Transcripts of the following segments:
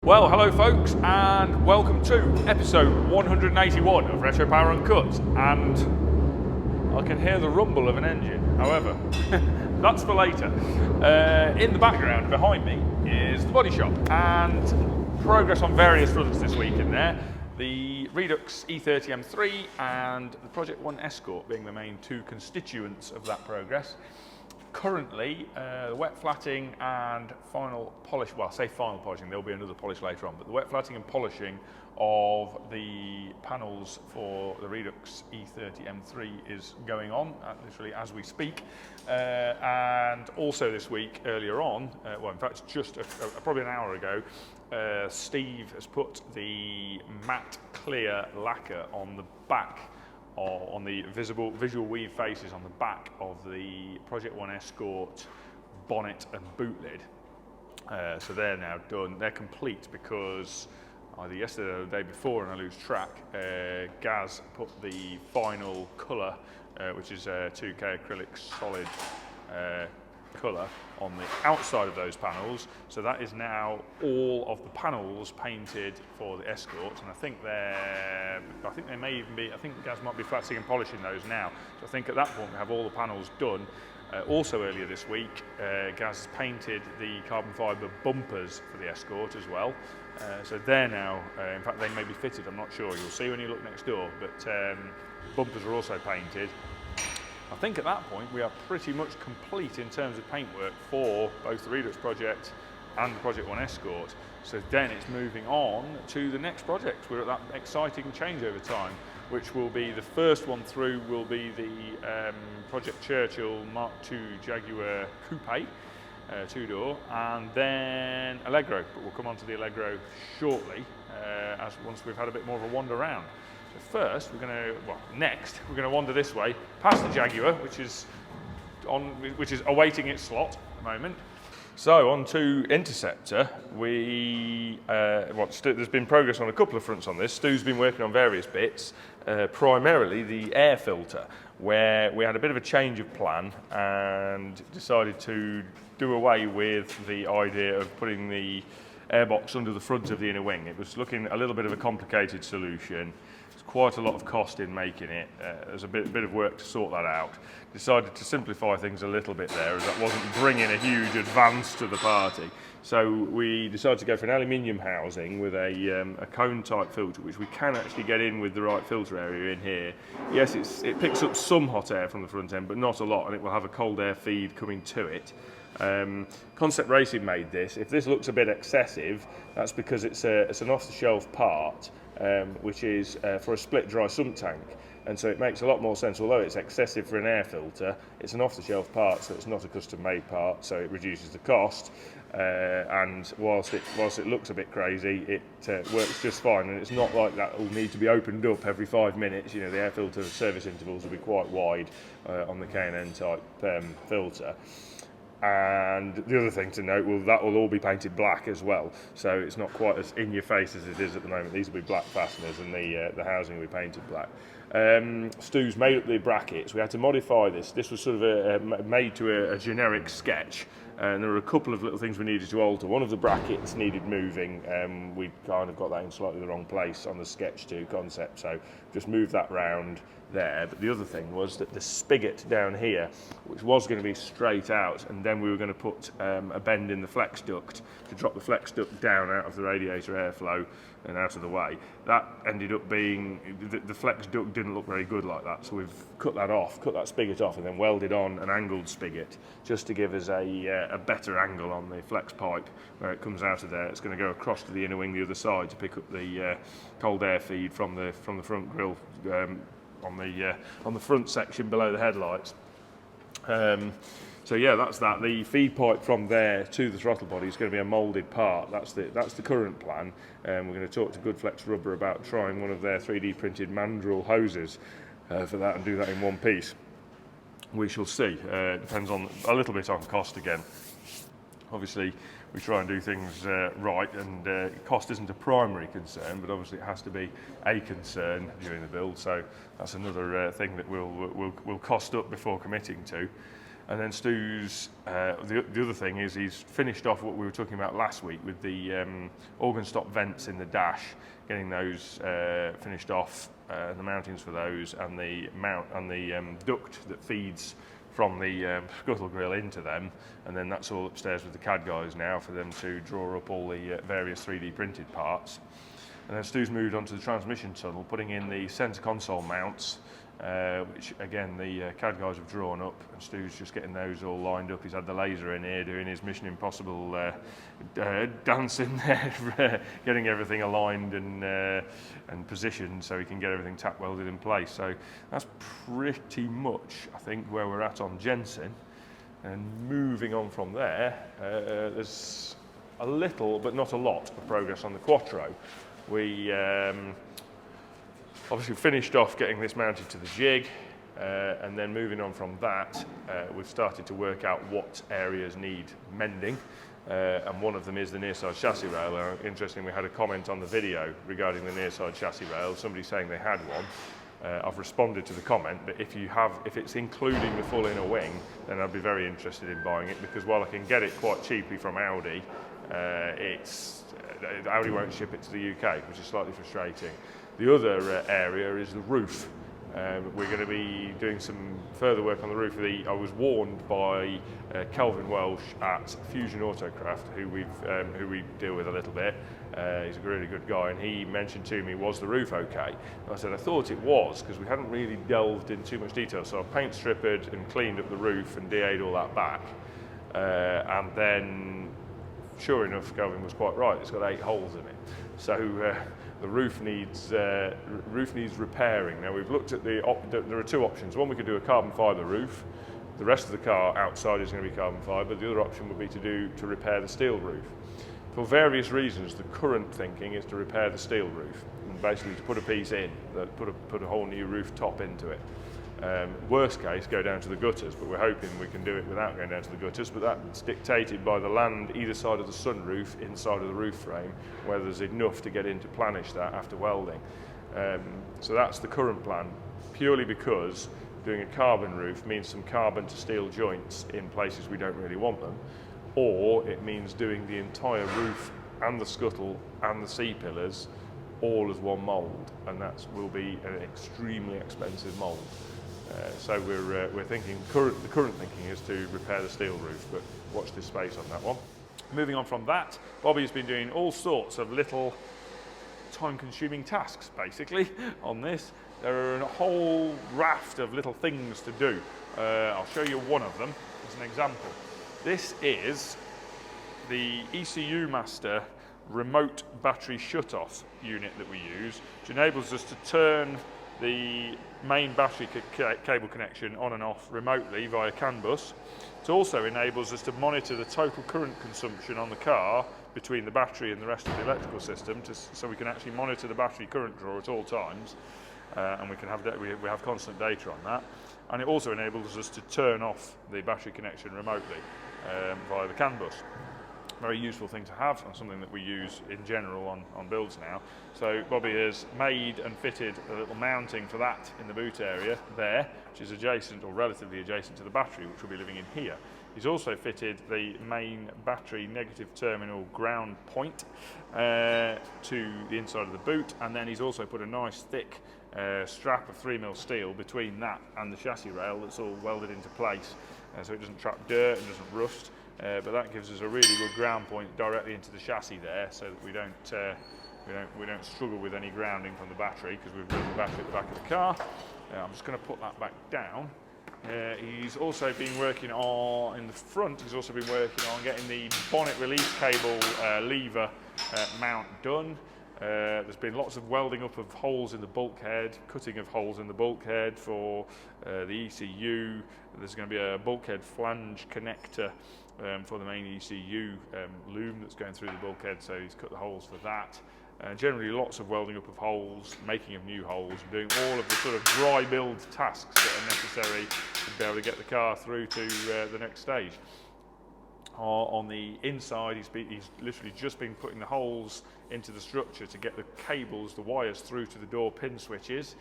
Well, hello folks, and welcome to episode 181 of Retro Power Uncut, and I can hear the rumble of an engine. However, that's for later. In the background behind me is the body shop, and progress on various fronts this week in there. The Redux E30 M3 and the Project 1 Escort being the main two constituents of that progress. Currently, the wet flatting and final polish, well I say final polishing, there'll be another polish later on, but the wet flatting and polishing of the panels for the Redux E30 M3 is going on, literally as we speak. And also this week, earlier on, well in fact just probably an hour ago, Steve has put the matte clear lacquer on the back, or on the visual weave faces on the back of the Project 1 Escort bonnet and boot lid. So they're now done, they're complete, because either yesterday or the day before, and I lose track, Gaz put the final colour, which is a 2K acrylic solid colour, on the outside of those panels. So that is now all of the panels painted for the Escort, and I think they may even be, I think Gaz might be flatting and polishing those now. So I think at that point we have all the panels done. Also earlier this week, Gaz has painted the carbon fibre bumpers for the Escort as well. So they're now, in fact they may be fitted, I'm not sure, you'll see when you look next door, but bumpers are also painted. I think at that point we are pretty much complete in terms of paintwork for both the Redux project and the Project 1 Escort. So then it's moving on to the next project. We're at that exciting changeover time, which will be, the first one through will be the Project Churchill Mark II Jaguar Coupe, two-door, and then Allegro, but we'll come on to the Allegro shortly, once we've had a bit more of a wander around. So first, next, we're going to wander this way, past the Jaguar, which is awaiting its slot at the moment. So on to Interceptor. There's been progress on a couple of fronts on this. Stu's been working on various bits, primarily the air filter, where we had a bit of a change of plan and decided to do away with the idea of putting the airbox under the front of the inner wing. It was looking a little bit of a complicated solution. Quite a lot of cost in making it. There's a bit of work to sort that out. Decided to simplify things a little bit there, as that wasn't bringing a huge advance to the party. So we decided to go for an aluminium housing with a cone type filter, which we can actually get in with the right filter area in here. Yes, it picks up some hot air from the front end, but not a lot, and it will have a cold air feed coming to it. Concept Racing made this. If this looks a bit excessive, that's because it's an off-the-shelf part, which is for a split dry sump tank, and so it makes a lot more sense. Although it's excessive for an air filter, it's an off-the-shelf part, so it's not a custom-made part, so it reduces the cost. And whilst it looks a bit crazy, it works just fine, and it's not like that will need to be opened up every 5 minutes. You know, the air filter service intervals will be quite wide on the K&N type filter. And the other thing to note, that will all be painted black as well, so it's not quite as in your face as it is at the moment. These will be black fasteners, and the housing will be painted black. Stu's made up the brackets. We had to modify this. This was sort of made to a generic sketch, and there were a couple of little things we needed to alter. One of the brackets needed moving. We kind of got that in slightly the wrong place on the sketch 2 concept, so just moved that round there. But the other thing was that the spigot down here, which was going to be straight out, and then we were going to put a bend in the flex duct to drop the flex duct down out of the radiator airflow and out of the way. That ended up being, the flex duct didn't look very good like that, so we've cut that spigot off, and then welded on an angled spigot just to give us a better angle on the flex pipe where it comes out of there. It's going to go across to the inner wing the other side to pick up the cold air feed from the front grille on the front section below the headlights. So yeah, that's that. The feed pipe from there to the throttle body is going to be a moulded part. That's the current plan. We're going to talk to Goodflex Rubber about trying one of their 3D printed mandrel hoses for that, and do that in one piece. We shall see. Depends on a little bit on cost again. Obviously, we try and do things right, and cost isn't a primary concern, but obviously it has to be a concern during the build. So that's another thing that we'll cost up before committing to. And then Stu's, the other thing is he's finished off what we were talking about last week with the organ stop vents in the dash, getting those finished off, the mountings for those, and the duct that feeds from the scuttle grill into them, and then that's all upstairs with the CAD guys now for them to draw up all the various 3D printed parts. And then Stu's moved on to the transmission tunnel, putting in the centre console mounts, which again the CAD guys have drawn up, and Stu's just getting those all lined up. He's had the laser in here doing his Mission Impossible dance in there, getting everything aligned and positioned so he can get everything tack welded in place. So that's pretty much, I think, where we're at on Jensen. And moving on from there, there's a little, but not a lot, of progress on the Quattro. We obviously finished off getting this mounted to the jig, and then moving on from that, we've started to work out what areas need mending, and one of them is the near side chassis rail. Interestingly, we had a comment on the video regarding the near side chassis rail, somebody saying they had one. I've responded to the comment, but if it's including the full inner wing, then I'd be very interested in buying it, because while I can get it quite cheaply from Audi, Audi won't ship it to the UK, which is slightly frustrating. The other area is the roof. We're going to be doing some further work on the roof. I was warned by Kelvin Welsh at Fusion Autocraft, who we deal with a little bit. He's a really good guy, and he mentioned to me, was the roof okay? And I said I thought it was, because we hadn't really delved in too much detail. So I paint stripped and cleaned up the roof and DA'd all that back, and then sure enough, Kelvin was quite right. It's got 8 holes in it, so the roof needs repairing. Now we've looked at there are 2 options. One, we could do a carbon fibre roof. The rest of the car outside is going to be carbon fibre. The other option would be to repair the steel roof. For various reasons, the current thinking is to repair the steel roof and basically to put a piece in, put a whole new roof top into it. Worst case, go down to the gutters, but we're hoping we can do it without going down to the gutters, but that's dictated by the land either side of the sunroof, inside of the roof frame, where there's enough to get in to planish that after welding. So that's the current plan, purely because doing a carbon roof means some carbon to steel joints in places we don't really want them, or it means doing the entire roof and the scuttle and the C-pillars all as one mould, and that will be an extremely expensive mould. So we're thinking, the current thinking is to repair the steel roof, but watch this space on that one. Moving on from that, Bobby's been doing all sorts of little time-consuming tasks, basically, on this. There are a whole raft of little things to do. I'll show you one of them as an example. This is the ECU Master remote battery shutoff unit that we use, which enables us to turn the main battery cable connection on and off remotely via CAN bus. It also enables us to monitor the total current consumption on the car between the battery and the rest of the electrical system, so we can actually monitor the battery current draw at all times, and we have constant data on that. And it also enables us to turn off the battery connection remotely via the CAN bus. Very useful thing to have, and something that we use in general on builds now. So Bobby has made and fitted a little mounting for that in the boot area there, which is adjacent or relatively adjacent to the battery, which will be living in here. He's also fitted the main battery negative terminal ground point to the inside of the boot, and then he's also put a nice thick strap of 3mm steel between that and the chassis rail that's all welded into place, so it doesn't trap dirt and doesn't rust. But that gives us a really good ground point directly into the chassis there, so that we don't struggle with any grounding from the battery, because we've built the battery at the back of the car. I'm just going to put that back down. He's also been working on, in the front, he's also been working on getting the bonnet release cable lever mount done. There's been lots of welding up of holes in the bulkhead, cutting of holes in the bulkhead for the ECU. There's going to be a bulkhead flange connector for the main ECU loom that's going through the bulkhead, so he's cut the holes for that. Generally lots of welding up of holes, making of new holes, doing all of the sort of dry build tasks that are necessary to be able to get the car through to the next stage. On the inside, he's literally just been putting the holes into the structure to get the cables, the wires through to the door pin switches,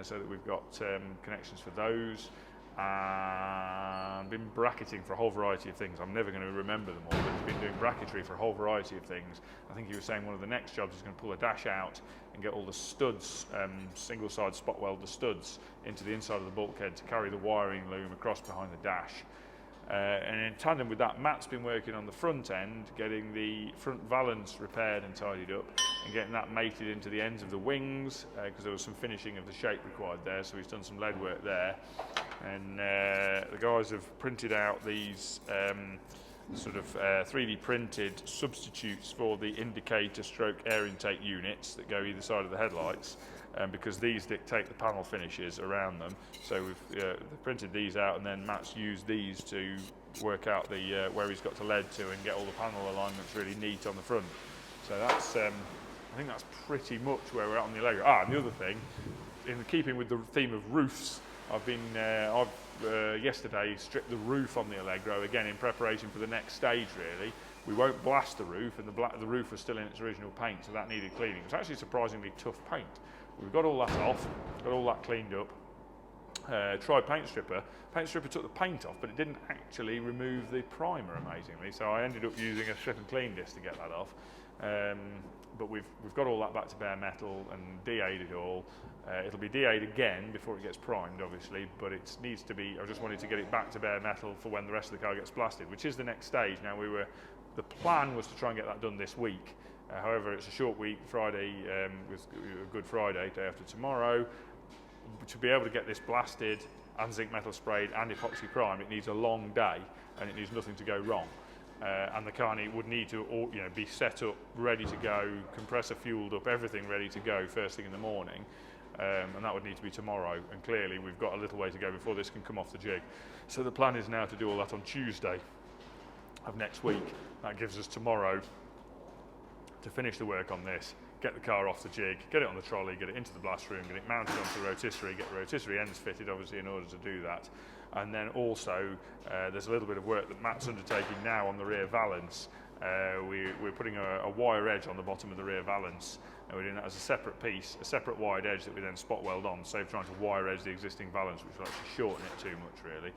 so that we've got connections for those. and been bracketing for a whole variety of things. I'm never going to remember them all, but he's been doing bracketry for a whole variety of things. I think he was saying one of the next jobs is going to pull a dash out and get all the studs, single side spot weld the studs into the inside of the bulkhead to carry the wiring loom across behind the dash. And in tandem with that, Matt's been working on the front end, getting the front valance repaired and tidied up, and getting that mated into the ends of the wings, because there was some finishing of the shape required there, so he's done some lead work there. And the guys have printed out these sort of 3D printed substitutes for the indicator stroke air intake units that go either side of the headlights, because these dictate the panel finishes around them. So we've printed these out, and then Matt's used these to work out the where he's got to lead to and get all the panel alignments really neat on the front. So that's I think that's pretty much where we're at on the Allegro. And the other thing, in keeping with the theme of roofs, I've yesterday stripped the roof on the Allegro again in preparation for the next stage. Really, we won't blast the roof, and the roof was still in its original paint, so that needed cleaning. It was actually surprisingly tough paint. We've got all that off, got all that cleaned up. Tried paint stripper. Paint stripper took the paint off, but it didn't actually remove the primer, amazingly. So I ended up using a strip and clean disc to get that off. But we've got all that back to bare metal and DA'd it all. It'll be DA'd again before it gets primed, obviously, but it needs to be. I just wanted to get it back to bare metal for when the rest of the car gets blasted, which is the next stage. Now the plan was to try and get that done this week. However, it's a short week. Friday was Good Friday, day after tomorrow. To be able to get this blasted and zinc metal sprayed and epoxy primed, it needs a long day, and it needs nothing to go wrong. And the car would need to be set up, ready to go, compressor fueled up, everything ready to go first thing in the morning. And that would need to be tomorrow. And clearly, we've got a little way to go before this can come off the jig. So the plan is now to do all that on Tuesday of next week. That gives us tomorrow to finish the work on this, get the car off the jig, get it on the trolley, get it into the blast room, get it mounted onto the rotisserie, get the rotisserie ends fitted, obviously, in order to do that. And then also, there's a little bit of work that Matt's undertaking now on the rear valance. We're putting a wire edge on the bottom of the rear valance, and we're doing that as a separate piece, a separate wired edge that we then spot weld on, save trying to wire edge the existing valance, which will actually shorten it too much, really.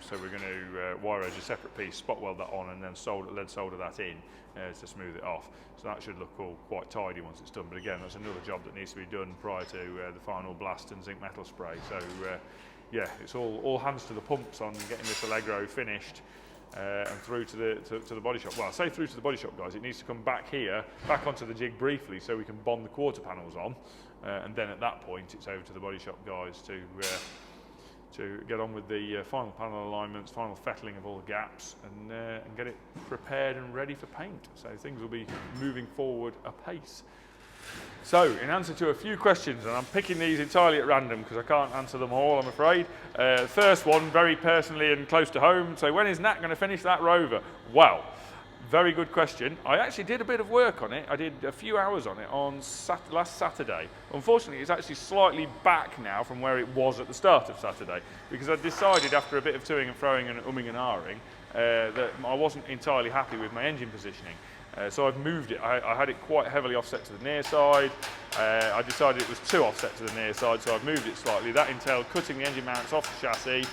So we're going to wire edge a separate piece, spot weld that on, and then lead solder that in to smooth it off. So that should look all quite tidy once it's done. But again, that's another job that needs to be done prior to the final blast and zinc metal spray. So yeah, it's all hands to the pumps on getting this Allegro finished and through to the body shop. Well, I say through to the body shop, guys. It needs to come back here, back onto the jig briefly, so we can bond the quarter panels on, and then at that point, it's over to the body shop guys to get on with the final panel alignments, final fettling of all the gaps, and get it prepared and ready for paint. So things will be moving forward apace. So, in answer to a few questions, and I'm picking these entirely at random because I can't answer them all, I'm afraid. First one, very personally and close to home. So, when is Nat going to finish that Rover? Well, very good question. I actually did a bit of work on it. I did a few hours on it on last Saturday. Unfortunately, it's actually slightly back now from where it was at the start of Saturday, because I decided after a bit of toing and froing and umming and ahhing that I wasn't entirely happy with my engine positioning. So I've moved it. I had it quite heavily offset to the near side. I decided it was too offset to the near side, so I've moved it slightly. That entailed cutting the engine mounts off the chassis,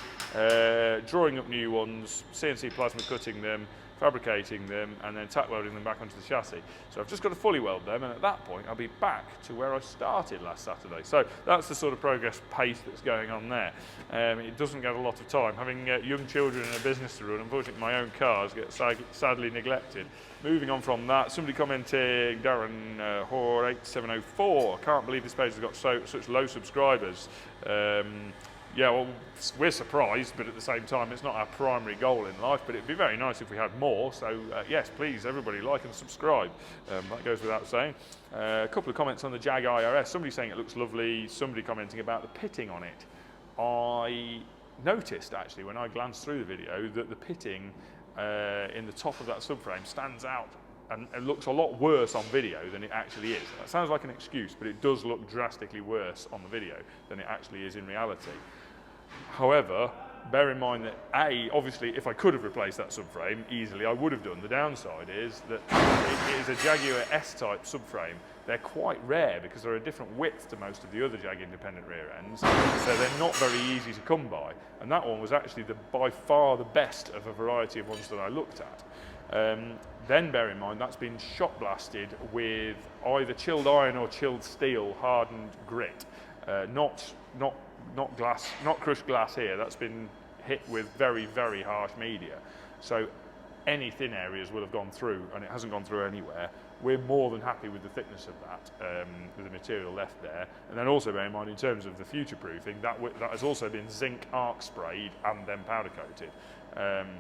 drawing up new ones, CNC plasma cutting them, fabricating them, and then tack welding them back onto the chassis. So I've just got to fully weld them, and at that point I'll be back to where I started last Saturday. So that's the sort of progress pace that's going on there. It doesn't get a lot of time. Having young children and a business to run, unfortunately my own cars get sadly neglected. Moving on from that, somebody commenting, Darren Hor8704, I can't believe this page has got such low subscribers. Yeah, well, we're surprised, but at the same time, it's not our primary goal in life, but it'd be very nice if we had more. So, yes, please, everybody, like and subscribe. That goes without saying. A couple of comments on the Jag IRS. Somebody saying it looks lovely. Somebody commenting about the pitting on it. I noticed, actually, when I glanced through the video, that the pitting in the top of that subframe stands out and it looks a lot worse on video than it actually is. That sounds like an excuse, but it does look drastically worse on the video than it actually is in reality. However, bear in mind that obviously if I could have replaced that subframe easily, I would have done. The downside is that it is a Jaguar S-type subframe. They're quite rare because they're a different width to most of the other Jag independent rear ends, so they're not very easy to come by. And that one was actually by far the best of a variety of ones that I looked at. Then bear in mind that's been shot blasted with either chilled iron or chilled steel hardened grit, not glass, not crushed glass here. That's been hit with very, very harsh media. So any thin areas will have gone through, and it hasn't gone through anywhere. We're more than happy with the thickness of that, with the material left there. And then also bear in mind, in terms of the future proofing, that has also been zinc arc sprayed and then powder coated.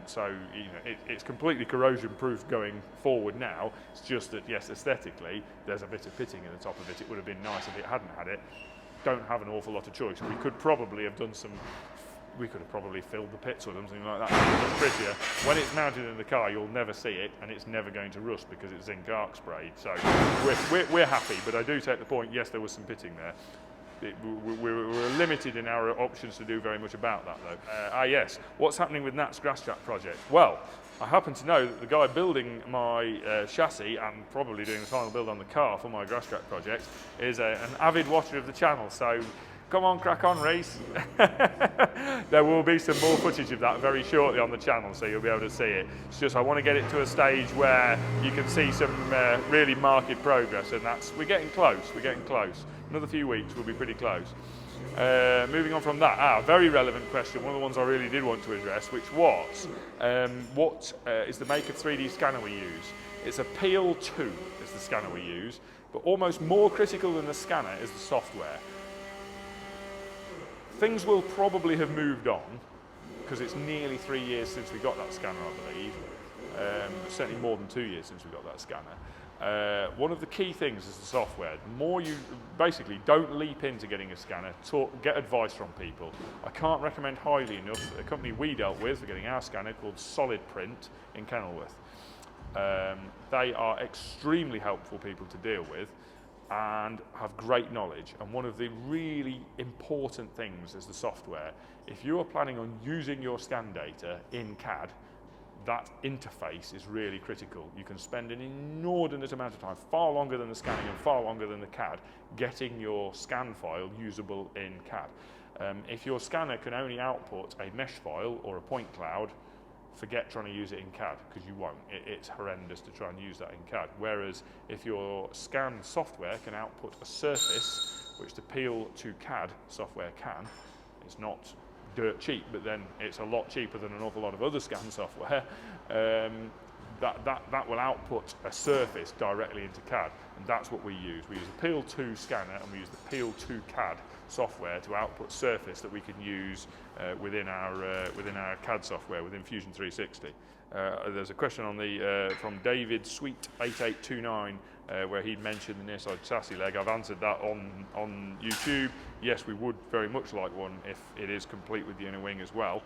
So you know, it's completely corrosion proof going forward now. It's just that, yes, aesthetically, there's a bit of pitting in the top of it. It would have been nice if it hadn't had it. Don't have an awful lot of choice. We could probably have done some. We could have probably filled the pits or something like that. It's prettier. When it's mounted in the car, you'll never see it, and it's never going to rust because it's zinc arc sprayed. So we're happy, but I do take the point. Yes, there was some pitting there. We're limited in our options to do very much about that, though. Yes, what's happening with Nat's grass track project? Well, I happen to know that the guy building my chassis and probably doing the final build on the car for my grass track project is an avid watcher of the channel. So come on, crack on, Reese. There will be some more footage of that very shortly on the channel, so you'll be able to see it. It's just I want to get it to a stage where you can see some really marked progress, and we're getting close. We're getting close. Another few weeks, we'll be pretty close. Moving on from that, a very relevant question, one of the ones I really did want to address, which was, what is the make of 3D scanner we use? It's a Peel 2 is the scanner we use, but almost more critical than the scanner is the software. Things will probably have moved on, because it's nearly 3 years since we got that scanner, I believe. Certainly more than 2 years since we got that scanner. One of the key things is the software. The more you basically don't leap into getting a scanner, get advice from people. I can't recommend highly enough a company we dealt with for getting our scanner called Solid Print in Kenilworth. They are extremely helpful people to deal with and have great knowledge. And one of the really important things is the software. If you are planning on using your scan data in CAD, that interface is really critical. You can spend an inordinate amount of time, far longer than the scanning and far longer than the CAD, getting your scan file usable in CAD. If your scanner can only output a mesh file or a point cloud, forget trying to use it in CAD, because you won't. It's horrendous to try and use that in CAD. Whereas if your scan software can output a surface, which the Peel to CAD software can, it's not dirt cheap, but then it's a lot cheaper than an awful lot of other scan software, that will output a surface directly into CAD, and that's what we use. We use a Peel 2 scanner and we use the Peel 2 CAD software to output surface that we can use within our CAD software, within Fusion 360. There's a question on from David Sweet 8829 where he'd mentioned the near side chassis leg. I've answered that on YouTube. Yes, we would very much like one if it is complete with the inner wing as well.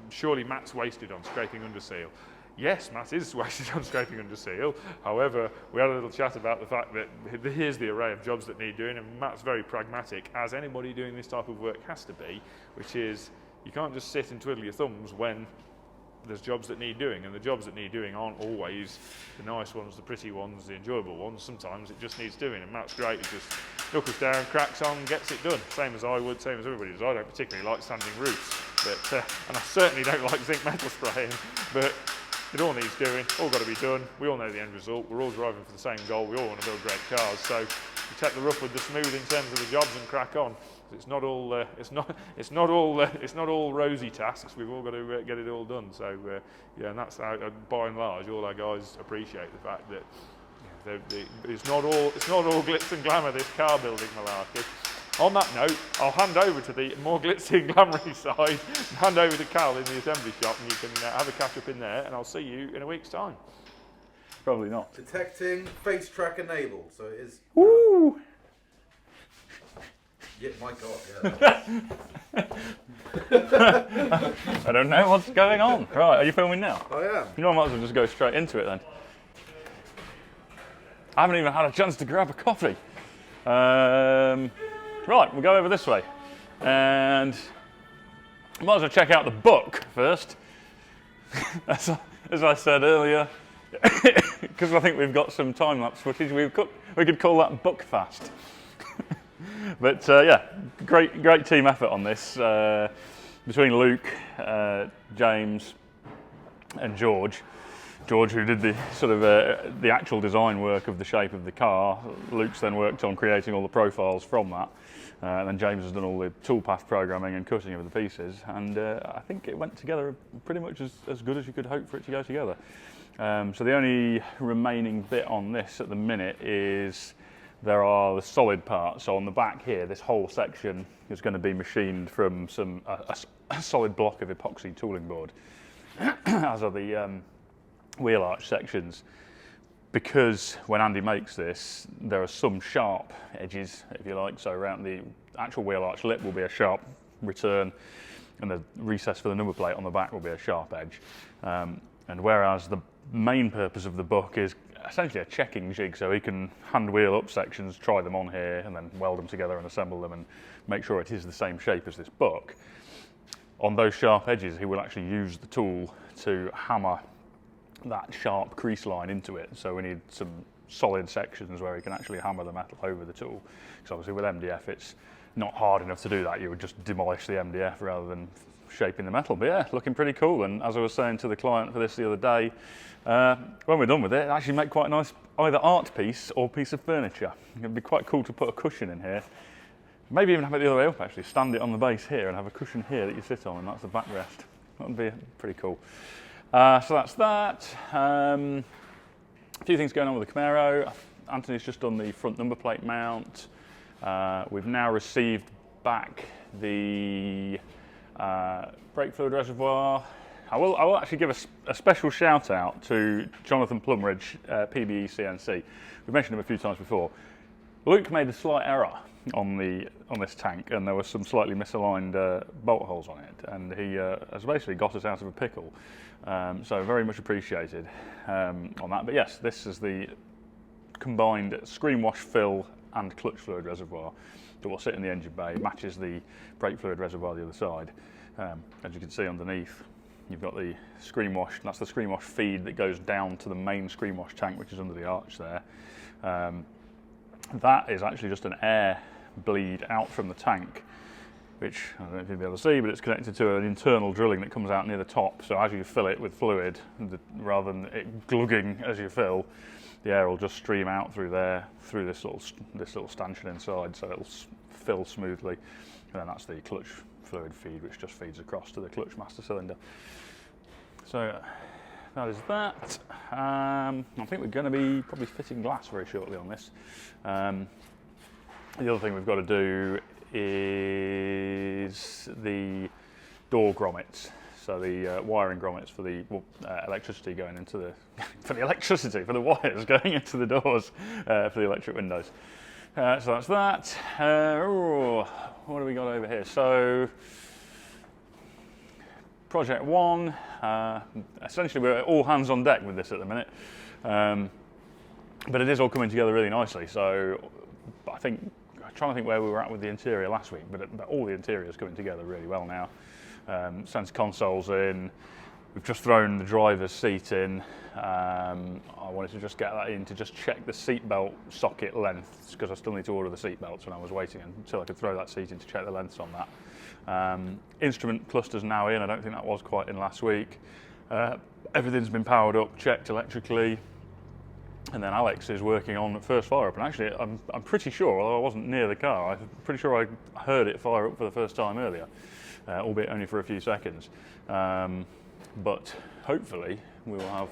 Surely Matt's wasted on scraping under seal. Yes, Matt is wasted on scraping under seal. However, we had a little chat about the fact that here's the array of jobs that need doing, and Matt's very pragmatic, as anybody doing this type of work has to be, which is you can't just sit and twiddle your thumbs when there's jobs that need doing, and the jobs that need doing aren't always the nice ones, the pretty ones, the enjoyable ones. Sometimes it just needs doing, and Matt's great. He just knuckles down, cracks on, gets it done. Same as I would, same as everybody does. I don't particularly like sanding roofs, but and I certainly don't like zinc metal spraying, but it all needs doing, all got to be done. We all know the end result. We're all driving for the same goal. We all want to build great cars. So you take the rough with the smooth in terms of the jobs and crack on. It's not all rosy tasks. We've all got to get it all done. So yeah, and that's how, by and large, all our guys appreciate the fact that it's not all glitz and glamour, this car building malarkey. On that note, I'll hand over to the more glitzy and glamoury side, and hand over to Cal in the assembly shop, and you can have a catch up in there, and I'll see you in a week's time. Probably not. Detecting face track enabled, so it is. Woo! Yeah, my God, yeah. I don't know what's going on. Right, are you filming now? I am. You know, I might as well just go straight into it then. I haven't even had a chance to grab a coffee. Right, we'll go over this way. And Might as well check out the book first, as I said earlier, because I think we've got some time-lapse footage. We could call that book fast. But yeah, great team effort on this between Luke, James, and George. George, who did the sort of the actual design work of the shape of the car. Luke's then worked on creating all the profiles from that. And then James has done all the toolpath programming and cutting of the pieces, and I think it went together pretty much as good as you could hope for it to go together. So the only remaining bit on this at the minute is there are the solid parts. So on the back here, this whole section is going to be machined from a solid block of epoxy tooling board, as are the wheel arch sections. Because when Andy makes this, there are some sharp edges, if you like, so around the actual wheel arch lip will be a sharp return, and the recess for the number plate on the back will be a sharp edge. And whereas the main purpose of the book is essentially a checking jig, so he can hand wheel up sections, try them on here, and then weld them together and assemble them and make sure it is the same shape as this book. On those sharp edges, he will actually use the tool to hammer that sharp crease line into it, so we need some solid sections where you can actually hammer the metal over the tool, because obviously with MDF it's not hard enough to do that. You would just demolish the MDF rather than shaping the metal. But yeah, looking pretty cool, and as I was saying to the client for this the other day, when we're done with it, actually make quite a nice either art piece or piece of furniture. It'd be quite cool to put a cushion in here, maybe even have it the other way up actually, stand it on the base here and have a cushion here that you sit on, and that's the backrest. That would be pretty cool. So that's that. A few things going on with the Camaro. Anthony's just done the front number plate mount. We've now received back the brake fluid reservoir. I will actually give a special shout out to Jonathan Plumridge, PBE CNC. We've mentioned him a few times before. Luke made a slight error on this tank, and there were some slightly misaligned bolt holes on it, and he has basically got us out of a pickle. So very much appreciated on that. But yes, this is the combined screen wash fill and clutch fluid reservoir that will sit in the engine bay. It matches the brake fluid reservoir the other side. As you can see underneath, you've got the screen wash. That's the screen wash feed that goes down to the main screen wash tank, which is under the arch there. That is actually just an air bleed out from the tank, which I don't know if you'll be able to see, but it's connected to an internal drilling that comes out near the top. So as you fill it with fluid, rather than it glugging as you fill, the air will just stream out through there, through this little stanchion inside, so it'll fill smoothly. And then that's the clutch fluid feed, which just feeds across to the clutch master cylinder. So that is that. I think we're going to be probably fitting glass very shortly on this. The other thing we've got to do is the door grommets. So the wiring grommets for the electricity going into the for the wires going into the doors for the electric windows. So that's that. What do we got over here? So project one. Essentially, we're all hands on deck with this at the minute, but it is all coming together really nicely. So I think I'm trying to think where we were at with the interior last week, but all the interior is coming together really well now. Centre console's in. We've just thrown the driver's seat in. I wanted to just get that in to just check the seatbelt socket lengths, because I still need to order the seatbelts, and I was waiting until I could throw that seat in to check the lengths on that. Instrument cluster's now in. I don't think that was quite in last week. Everything's been powered up, checked electrically, and then Alex is working on the first fire up. And actually, I'm pretty sure, although I wasn't near the car, I'm pretty sure I heard it fire up for the first time earlier, albeit only for a few seconds. But hopefully we will have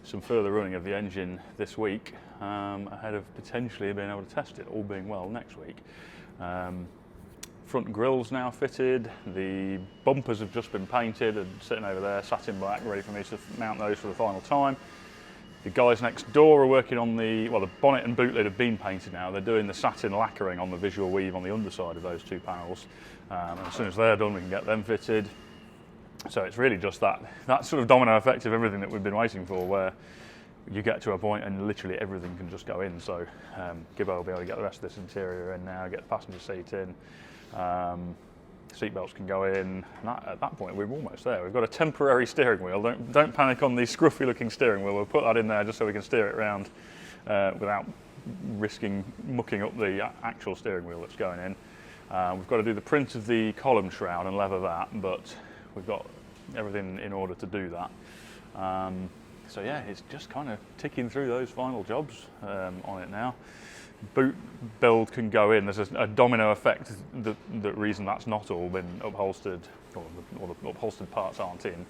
some further running of the engine this week, ahead of potentially being able to test it, all being well, next week. Front grille's now fitted, the bumpers have just been painted and sitting over there, satin black, ready for me to mount those for the final time. The guys next door are working on the bonnet and boot lid have been painted now. They're doing the satin lacquering on the visual weave on the underside of those two panels. And as soon as they're done, we can get them fitted. So it's really just that sort of domino effect of everything that we've been waiting for, where you get to a point and literally everything can just go in. So Gibbo will be able to get the rest of this interior in now, get the passenger seat in. seatbelts can go in. And at that point, we're almost there. We've got a temporary steering wheel. Don't panic on the scruffy looking steering wheel. We'll put that in there just so we can steer it around without risking mucking up the actual steering wheel that's going in. We've got to do the print of the column shroud and leather that, but we've got everything in order to do that. So yeah, it's just kind of ticking through those final jobs on it now. Boot build can go in. There's a domino effect. The reason that's not all been upholstered, or the upholstered parts aren't in,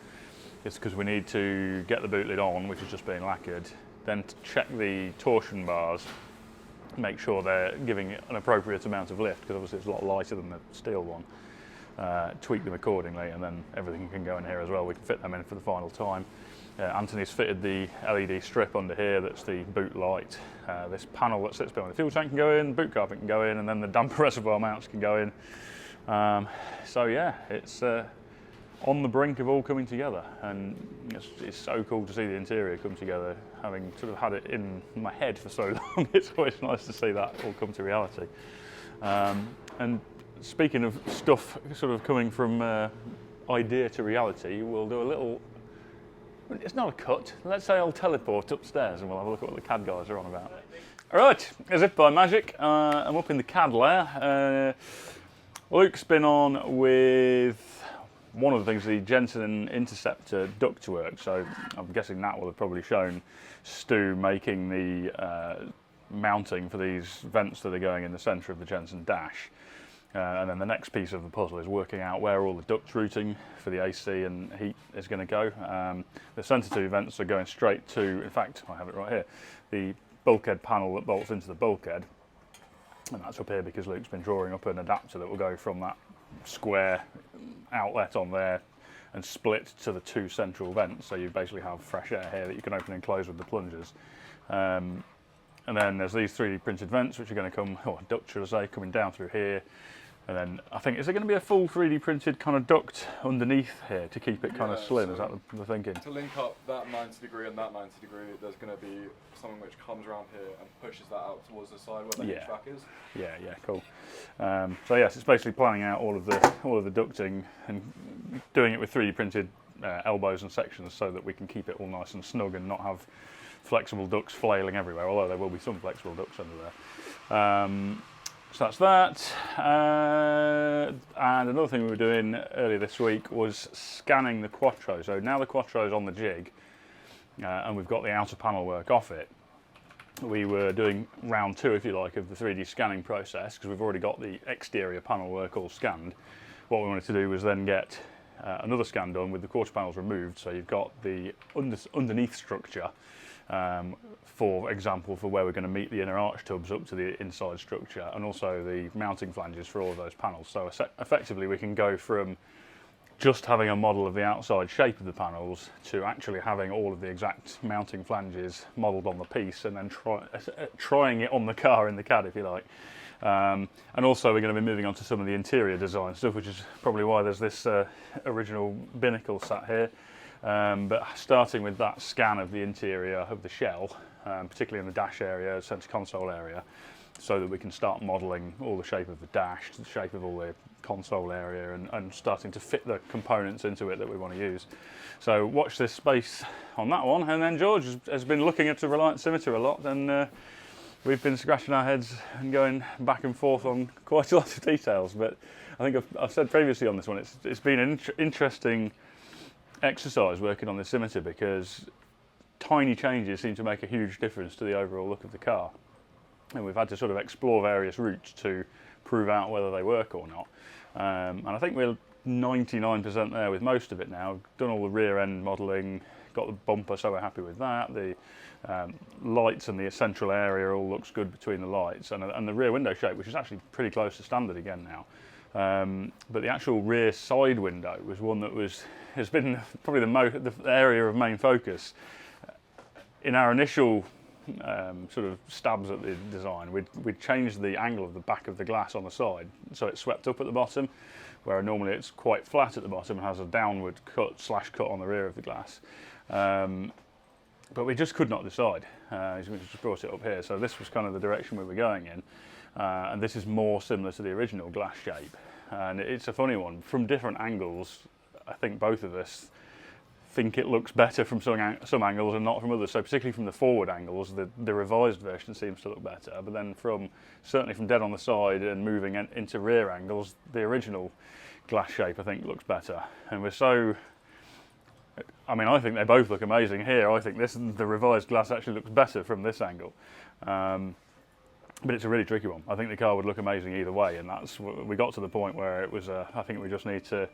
is because we need to get the boot lid on, which is just being lacquered, then to check the torsion bars, make sure they're giving it an appropriate amount of lift, because obviously it's a lot lighter than the steel one. Tweak them accordingly, and then everything can go in here as well. We can fit them in for the final time. Anthony's fitted the LED strip under here that's the boot light. This panel that sits behind the fuel tank can go in, boot carpet can go in, and then the damper reservoir mounts can go in. So yeah, it's on the brink of all coming together, and it's so cool to see the interior come together. Having sort of had it in my head for so long, it's always nice to see that all come to reality. And speaking of stuff sort of coming from idea to reality, we'll do a little, it's not a cut, let's say I'll teleport upstairs and we'll have a look at what the CAD guys are on about. Alright, as if by magic, I'm up in the CAD layer. Luke's been on with one of the things, the Jensen Interceptor ductwork, so I'm guessing that will have probably shown Stu making the mounting for these vents that are going in the centre of the Jensen dash. And then the next piece of the puzzle is working out where all the duct routing for the AC and heat is going to go. The centre two vents are going straight to, in fact, I have it right here, the bulkhead panel that bolts into the bulkhead. And that's up here because Luke's been drawing up an adapter that will go from that square outlet on there and split to the two central vents. So you basically have fresh air here that you can open and close with the plungers. And then there's these 3D printed vents which are going to come, or duct should I say, coming down through here. And then I think, is there going to be a full 3D printed kind of duct underneath here to keep it kind of slim? Is that the thinking? To link up that 90 degree and that 90 degree, there's going to be something which comes around here and pushes that out towards the side where the HVAC is. Yeah, cool. So yes, it's basically planning out all of the ducting and doing it with 3D printed elbows and sections so that we can keep it all nice and snug and not have flexible ducts flailing everywhere, although there will be some flexible ducts under there. So that's that. And another thing we were doing earlier this week was scanning the Quattro. So now the Quattro is on the jig and we've got the outer panel work off it. We were doing round 2, if you like, of the 3D scanning process because we've already got the exterior panel work all scanned. What we wanted to do was then get another scan done with the quarter panels removed, so you've got the underneath structure, for example, for where we're going to meet the inner arch tubs up to the inside structure, and also the mounting flanges for all of those panels. So effectively we can go from just having a model of the outside shape of the panels to actually having all of the exact mounting flanges modelled on the piece and then trying it on the car in the CAD, if you like. And also we're going to be moving on to some of the interior design stuff, which is probably why there's this original binnacle sat here. But starting with that scan of the interior of the shell, particularly in the dash area, centre console area, so that we can start modelling all the shape of the dash, the shape of all the console area, and starting to fit the components into it that we want to use. So watch this space on that one. And then George has been looking at the Reliant Scimitar a lot, and we've been scratching our heads and going back and forth on quite a lot of details. But I think I've said previously on this one, it's been an interesting exercise working on the Scimitar because tiny changes seem to make a huge difference to the overall look of the car. And we've had to sort of explore various routes to prove out whether they work or not. And I think we're 99% there with most of it now. Done all the rear end modelling, got the bumper, so we're happy with that. The lights and the central area all looks good between the lights, and the rear window shape, which is actually pretty close to standard again now. But the actual rear side window was one that has been probably the area of main focus. In our initial sort of stabs at the design, we'd changed the angle of the back of the glass on the side so it swept up at the bottom, where normally it's quite flat at the bottom and has a downward cut on the rear of the glass. But we just could not decide. We just brought it up here, so this was kind of the direction we were going in. And this is more similar to the original glass shape. and it's a funny one. From different angles, I think both of us think it looks better from some angles and not from others. So particularly from the forward angles, the revised version seems to look better. But then certainly from dead on the side and moving into rear angles, the original glass shape I think looks better. And I think they both look amazing here. I think the revised glass actually looks better from this angle. But it's a really tricky one. I think the car would look amazing either way, and we got to the point where it was. I think we just need to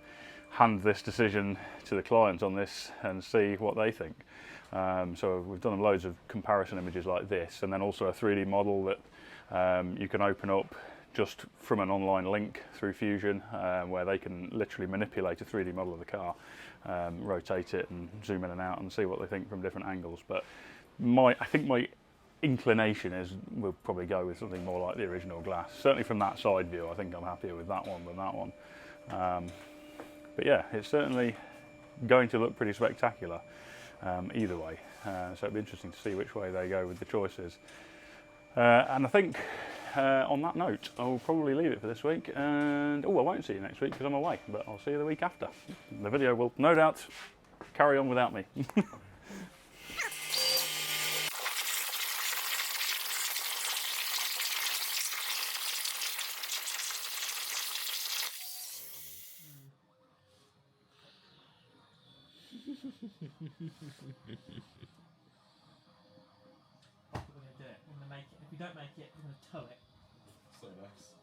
hand this decision to the client on this and see what they think. So we've done loads of comparison images like this, and then also a 3D model that you can open up just from an online link through Fusion, where they can literally manipulate a 3D model of the car, rotate it and zoom in and out and see what they think from different angles. But I think my inclination is we'll probably go with something more like the original glass. Certainly from that side view, I think I'm happier with that one than that one. But yeah, it's certainly going to look pretty spectacular either way. So it'll be interesting to see which way they go with the choices. And I think on that note, I'll probably leave it for this week. And I won't see you next week because I'm away, but I'll see you the week after. The video will no doubt carry on without me. If you don't make it, we're going to tow it. So nice.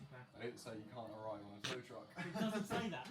Okay. I didn't say you can't arrive on a tow truck. It doesn't say that.